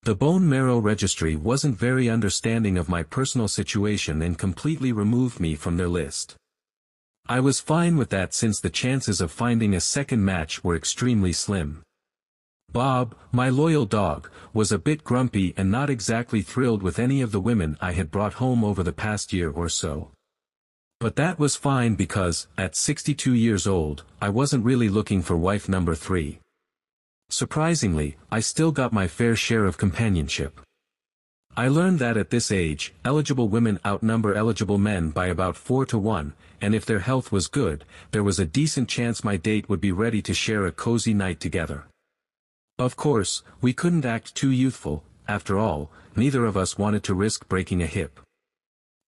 The bone marrow registry wasn't very understanding of my personal situation and completely removed me from their list. I was fine with that since the chances of finding a second match were extremely slim. Bob, my loyal dog, was a bit grumpy and not exactly thrilled with any of the women I had brought home over the past year or so. But that was fine because, at 62 years old, I wasn't really looking for wife number 3. Surprisingly, I still got my fair share of companionship. I learned that at this age, eligible women outnumber eligible men by about 4 to 1, and if their health was good, there was a decent chance my date would be ready to share a cozy night together. Of course, we couldn't act too youthful, after all, neither of us wanted to risk breaking a hip.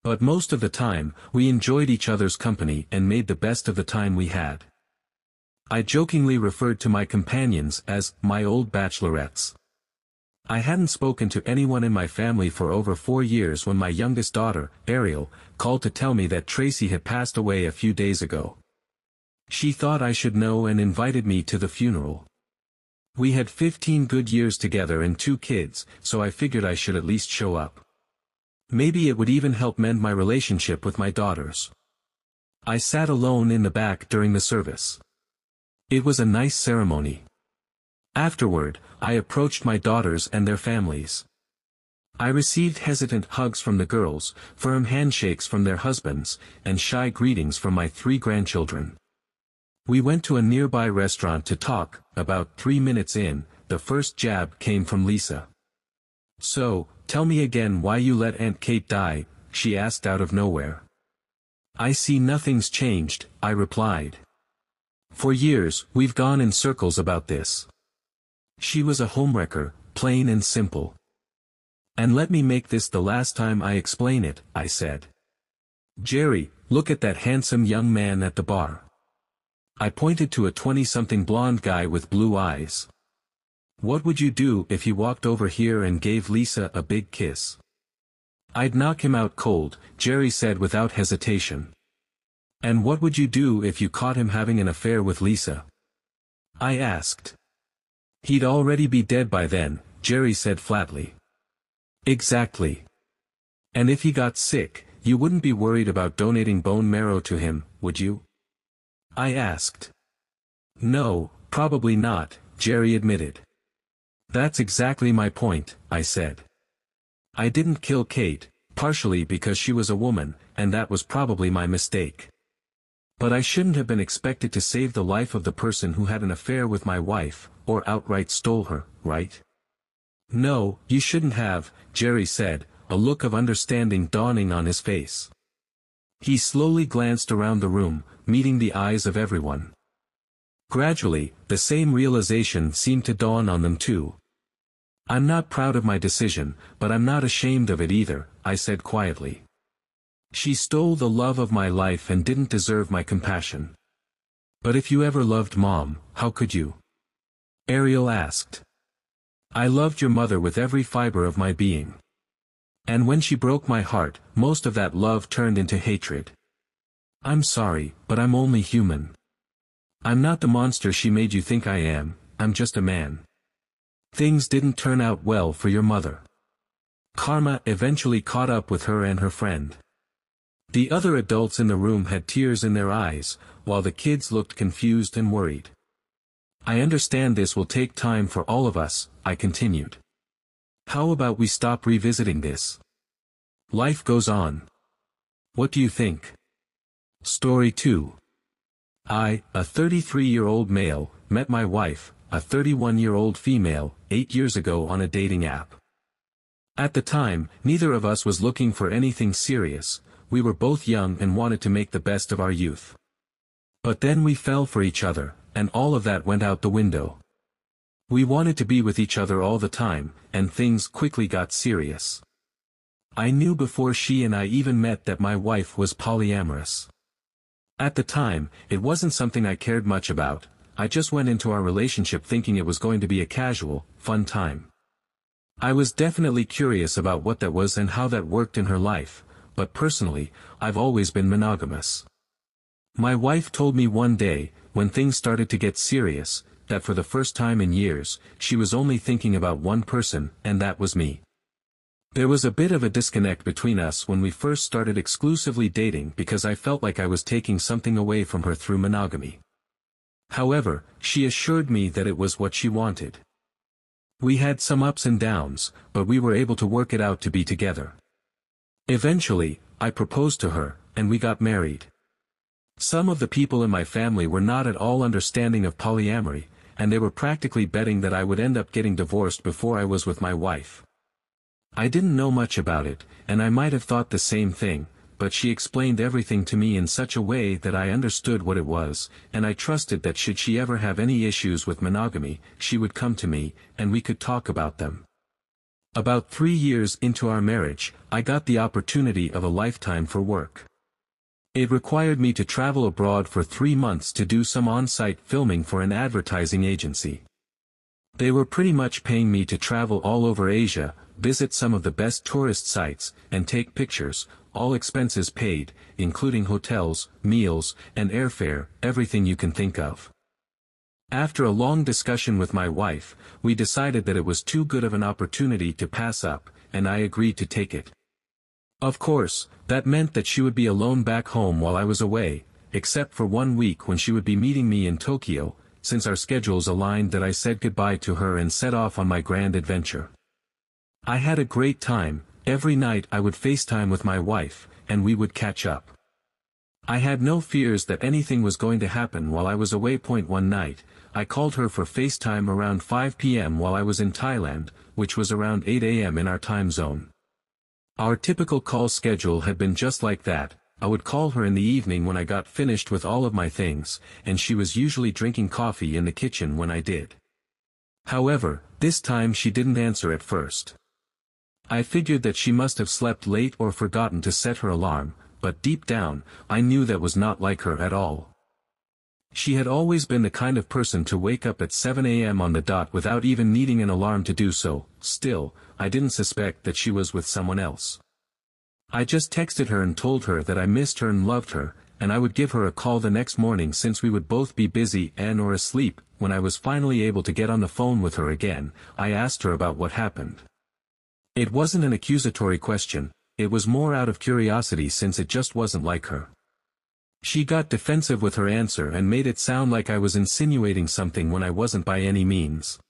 But most of the time, we enjoyed each other's company and made the best of the time we had. I jokingly referred to my companions as my old bachelorettes. I hadn't spoken to anyone in my family for over 4 years when my youngest daughter, Ariel, called to tell me that Tracy had passed away a few days ago. She thought I should know and invited me to the funeral. We had 15 good years together and 2 kids, so I figured I should at least show up. Maybe it would even help mend my relationship with my daughters. I sat alone in the back during the service. It was a nice ceremony. Afterward, I approached my daughters and their families. I received hesitant hugs from the girls, firm handshakes from their husbands, and shy greetings from my 3 grandchildren. We went to a nearby restaurant to talk. About 3 minutes in, the first jab came from Lisa. "So, tell me again why you let Aunt Kate die," she asked out of nowhere. "I see nothing's changed," I replied. "For years, we've gone in circles about this. She was a homewrecker, plain and simple. And let me make this the last time I explain it," I said. "Jerry, look at that handsome young man at the bar." I pointed to a 20-something blonde guy with blue eyes. "What would you do if he walked over here and gave Lisa a big kiss?" "I'd knock him out cold," Jerry said without hesitation. "And what would you do if you caught him having an affair with Lisa?" I asked. "He'd already be dead by then," Jerry said flatly. "Exactly. And if he got sick, you wouldn't be worried about donating bone marrow to him, would you?" I asked. "No, probably not," Jerry admitted. "That's exactly my point," I said. "I didn't kill Kate, partially because she was a woman, and that was probably my mistake. But I shouldn't have been expected to save the life of the person who had an affair with my wife, or outright stole her, right?" "No, you shouldn't have," Jerry said, a look of understanding dawning on his face. He slowly glanced around the room, meeting the eyes of everyone. Gradually, the same realization seemed to dawn on them too. "I'm not proud of my decision, but I'm not ashamed of it either," I said quietly. "She stole the love of my life and didn't deserve my compassion. But if you ever loved Mom, how could you?" Ariel asked. "I loved your mother with every fiber of my being. And when she broke my heart, most of that love turned into hatred. I'm sorry, but I'm only human. I'm not the monster she made you think I am, I'm just a man. Things didn't turn out well for your mother. Karma eventually caught up with her and her friend." The other adults in the room had tears in their eyes, while the kids looked confused and worried. "I understand this will take time for all of us," I continued. "How about we stop revisiting this? Life goes on. What do you think? Story 2. I, a 33-year-old male, met my wife, a 31-year-old female, 8 years ago on a dating app. At the time, neither of us was looking for anything serious. We were both young and wanted to make the best of our youth. But then we fell for each other, and all of that went out the window. We wanted to be with each other all the time, and things quickly got serious. I knew before she and I even met that my wife was polyamorous. At the time, it wasn't something I cared much about. I just went into our relationship thinking it was going to be a casual, fun time. I was definitely curious about what that was and how that worked in her life, but personally, I've always been monogamous. My wife told me one day, when things started to get serious, that for the first time in years, she was only thinking about one person, and that was me. There was a bit of a disconnect between us when we first started exclusively dating because I felt like I was taking something away from her through monogamy. However, she assured me that it was what she wanted. We had some ups and downs, but we were able to work it out to be together. Eventually, I proposed to her, and we got married. Some of the people in my family were not at all understanding of polyamory, and they were practically betting that I would end up getting divorced before I was with my wife. I didn't know much about it, and I might have thought the same thing, but she explained everything to me in such a way that I understood what it was, and I trusted that should she ever have any issues with monogamy, she would come to me, and we could talk about them. About 3 years into our marriage, I got the opportunity of a lifetime for work. It required me to travel abroad for 3 months to do some on-site filming for an advertising agency. They were pretty much paying me to travel all over Asia, visit some of the best tourist sites, and take pictures, all expenses paid, including hotels, meals, and airfare, everything you can think of. After a long discussion with my wife, we decided that it was too good of an opportunity to pass up, and I agreed to take it. Of course, that meant that she would be alone back home while I was away, except for 1 week when she would be meeting me in Tokyo. Since our schedules aligned, that I said goodbye to her and set off on my grand adventure. I had a great time. Every night I would FaceTime with my wife, and we would catch up. I had no fears that anything was going to happen while I was away. One night, I called her for FaceTime around 5 p.m. while I was in Thailand, which was around 8 a.m. in our time zone. Our typical call schedule had been just like that. I would call her in the evening when I got finished with all of my things, and she was usually drinking coffee in the kitchen when I did. However, this time she didn't answer at first. I figured that she must have slept late or forgotten to set her alarm, but deep down, I knew that was not like her at all. She had always been the kind of person to wake up at 7 a.m. on the dot without even needing an alarm to do so. Still, I didn't suspect that she was with someone else. I just texted her and told her that I missed her and loved her, and I would give her a call the next morning since we would both be busy and or asleep. When I was finally able to get on the phone with her again, I asked her about what happened. It wasn't an accusatory question, it was more out of curiosity since it just wasn't like her. She got defensive with her answer and made it sound like I was insinuating something when I wasn't by any means.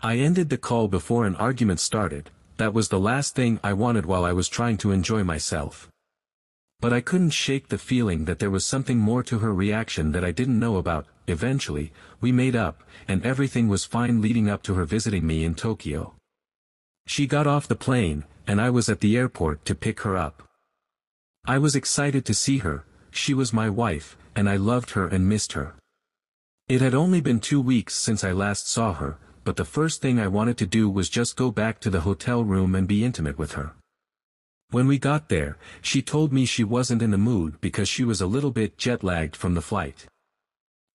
I ended the call before an argument started. That was the last thing I wanted while I was trying to enjoy myself. But I couldn't shake the feeling that there was something more to her reaction that I didn't know about. Eventually, we made up, and everything was fine leading up to her visiting me in Tokyo. She got off the plane, and I was at the airport to pick her up. I was excited to see her. She was my wife, and I loved her and missed her. It had only been 2 weeks since I last saw her, but the first thing I wanted to do was just go back to the hotel room and be intimate with her. When we got there, she told me she wasn't in the mood because she was a little bit jet-lagged from the flight.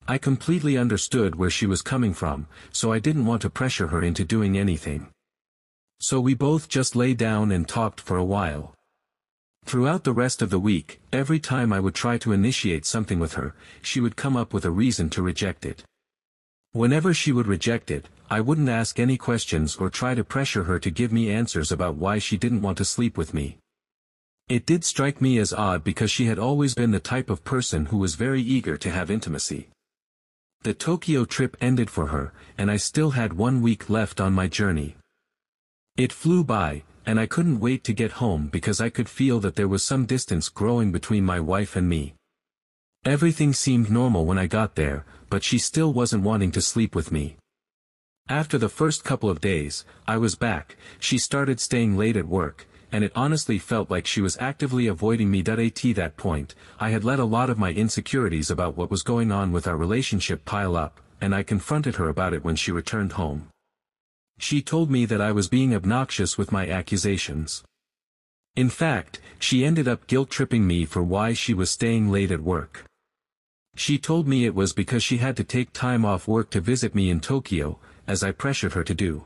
I completely understood where she was coming from, so I didn't want to pressure her into doing anything. So we both just lay down and talked for a while. Throughout the rest of the week, every time I would try to initiate something with her, she would come up with a reason to reject it. Whenever she would reject it, I wouldn't ask any questions or try to pressure her to give me answers about why she didn't want to sleep with me. It did strike me as odd because she had always been the type of person who was very eager to have intimacy. The Tokyo trip ended for her, and I still had 1 week left on my journey. It flew by, and I couldn't wait to get home because I could feel that there was some distance growing between my wife and me. Everything seemed normal when I got there, but she still wasn't wanting to sleep with me. After the first couple of days, I was back. She started staying late at work, and it honestly felt like she was actively avoiding me. At that point, I had let a lot of my insecurities about what was going on with our relationship pile up, and I confronted her about it when she returned home. She told me that I was being obnoxious with my accusations. In fact, she ended up guilt-tripping me for why she was staying late at work. She told me it was because she had to take time off work to visit me in Tokyo, as I pressured her to do.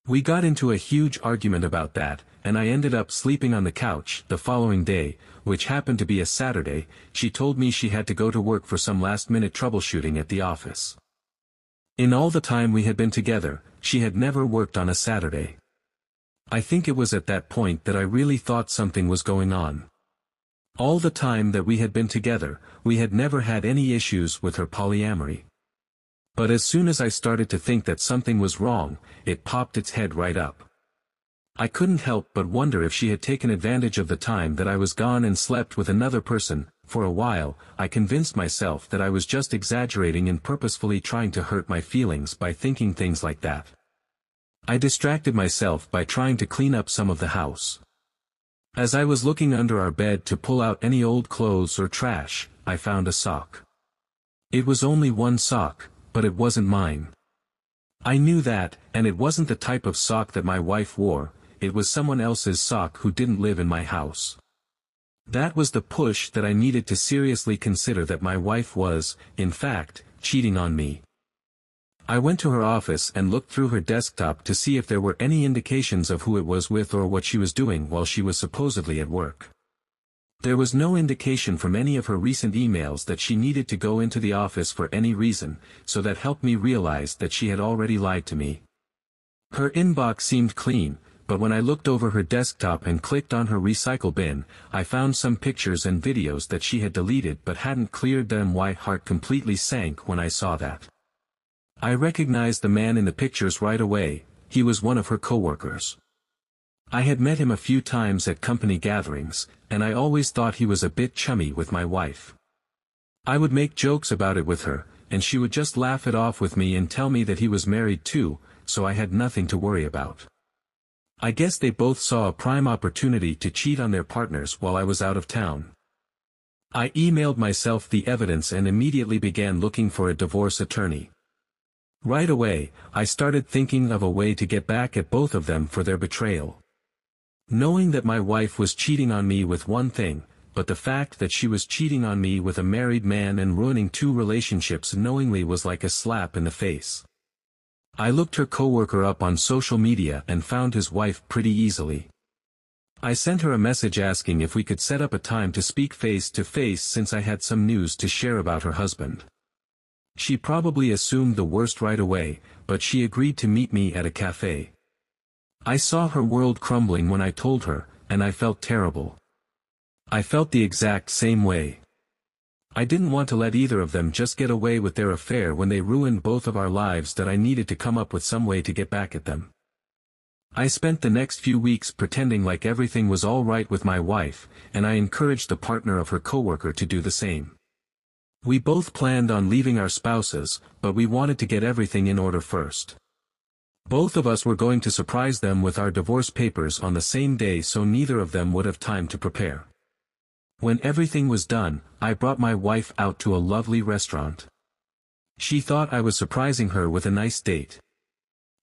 We got into a huge argument about that, and I ended up sleeping on the couch. The following day, which happened to be a Saturday, she told me she had to go to work for some last-minute troubleshooting at the office. In all the time we had been together, she had never worked on a Saturday. I think it was at that point that I really thought something was going on. All the time that we had been together, we had never had any issues with her polyamory. But as soon as I started to think that something was wrong, it popped its head right up. I couldn't help but wonder if she had taken advantage of the time that I was gone and slept with another person. For a while, I convinced myself that I was just exaggerating and purposefully trying to hurt my feelings by thinking things like that. I distracted myself by trying to clean up some of the house. As I was looking under our bed to pull out any old clothes or trash, I found a sock. It was only one sock, but it wasn't mine. I knew that, and it wasn't the type of sock that my wife wore. It was someone else's sock who didn't live in my house. That was the push that I needed to seriously consider that my wife was, in fact, cheating on me. I went to her office and looked through her desktop to see if there were any indications of who it was with or what she was doing while she was supposedly at work. There was no indication from any of her recent emails that she needed to go into the office for any reason, so that helped me realize that she had already lied to me. Her inbox seemed clean, but when I looked over her desktop and clicked on her recycle bin, I found some pictures and videos that she had deleted but hadn't cleared them. My heart completely sank when I saw that. I recognized the man in the pictures right away. He was one of her coworkers. I had met him a few times at company gatherings, and I always thought he was a bit chummy with my wife. I would make jokes about it with her, and she would just laugh it off with me and tell me that he was married too, so I had nothing to worry about. I guess they both saw a prime opportunity to cheat on their partners while I was out of town. I emailed myself the evidence and immediately began looking for a divorce attorney. Right away, I started thinking of a way to get back at both of them for their betrayal. Knowing that my wife was cheating on me with one thing, but the fact that she was cheating on me with a married man and ruining two relationships knowingly was like a slap in the face. I looked her coworker up on social media and found his wife pretty easily. I sent her a message asking if we could set up a time to speak face to face since I had some news to share about her husband. She probably assumed the worst right away, but she agreed to meet me at a cafe. I saw her world crumbling when I told her, and I felt terrible. I felt the exact same way. I didn't want to let either of them just get away with their affair when they ruined both of our lives. That I needed to come up with some way to get back at them. I spent the next few weeks pretending like everything was all right with my wife, and I encouraged the partner of her coworker to do the same. We both planned on leaving our spouses, but we wanted to get everything in order first. Both of us were going to surprise them with our divorce papers on the same day so neither of them would have time to prepare. When everything was done, I brought my wife out to a lovely restaurant. She thought I was surprising her with a nice date.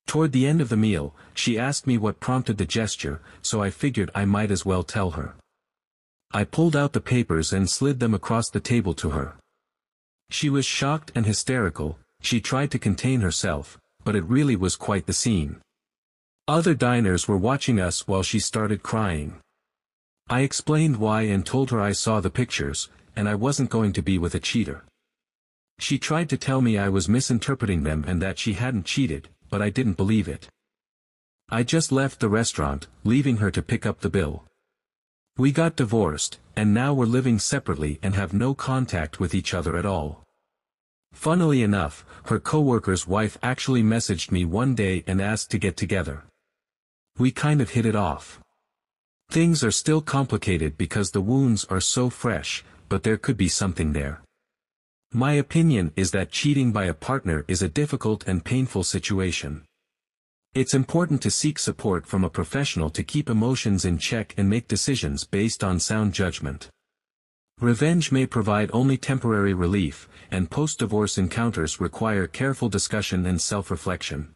Toward the end of the meal, she asked me what prompted the gesture, so I figured I might as well tell her. I pulled out the papers and slid them across the table to her. She was shocked and hysterical. She tried to contain herself, but it really was quite the scene. Other diners were watching us while she started crying. I explained why and told her I saw the pictures, and I wasn't going to be with a cheater. She tried to tell me I was misinterpreting them and that she hadn't cheated, but I didn't believe it. I just left the restaurant, leaving her to pick up the bill. We got divorced, and now we're living separately and have no contact with each other at all. Funnily enough, her coworker's wife actually messaged me one day and asked to get together. We kind of hit it off. Things are still complicated because the wounds are so fresh, but there could be something there. My opinion is that cheating by a partner is a difficult and painful situation. It's important to seek support from a professional to keep emotions in check and make decisions based on sound judgment. Revenge may provide only temporary relief, and post-divorce encounters require careful discussion and self-reflection.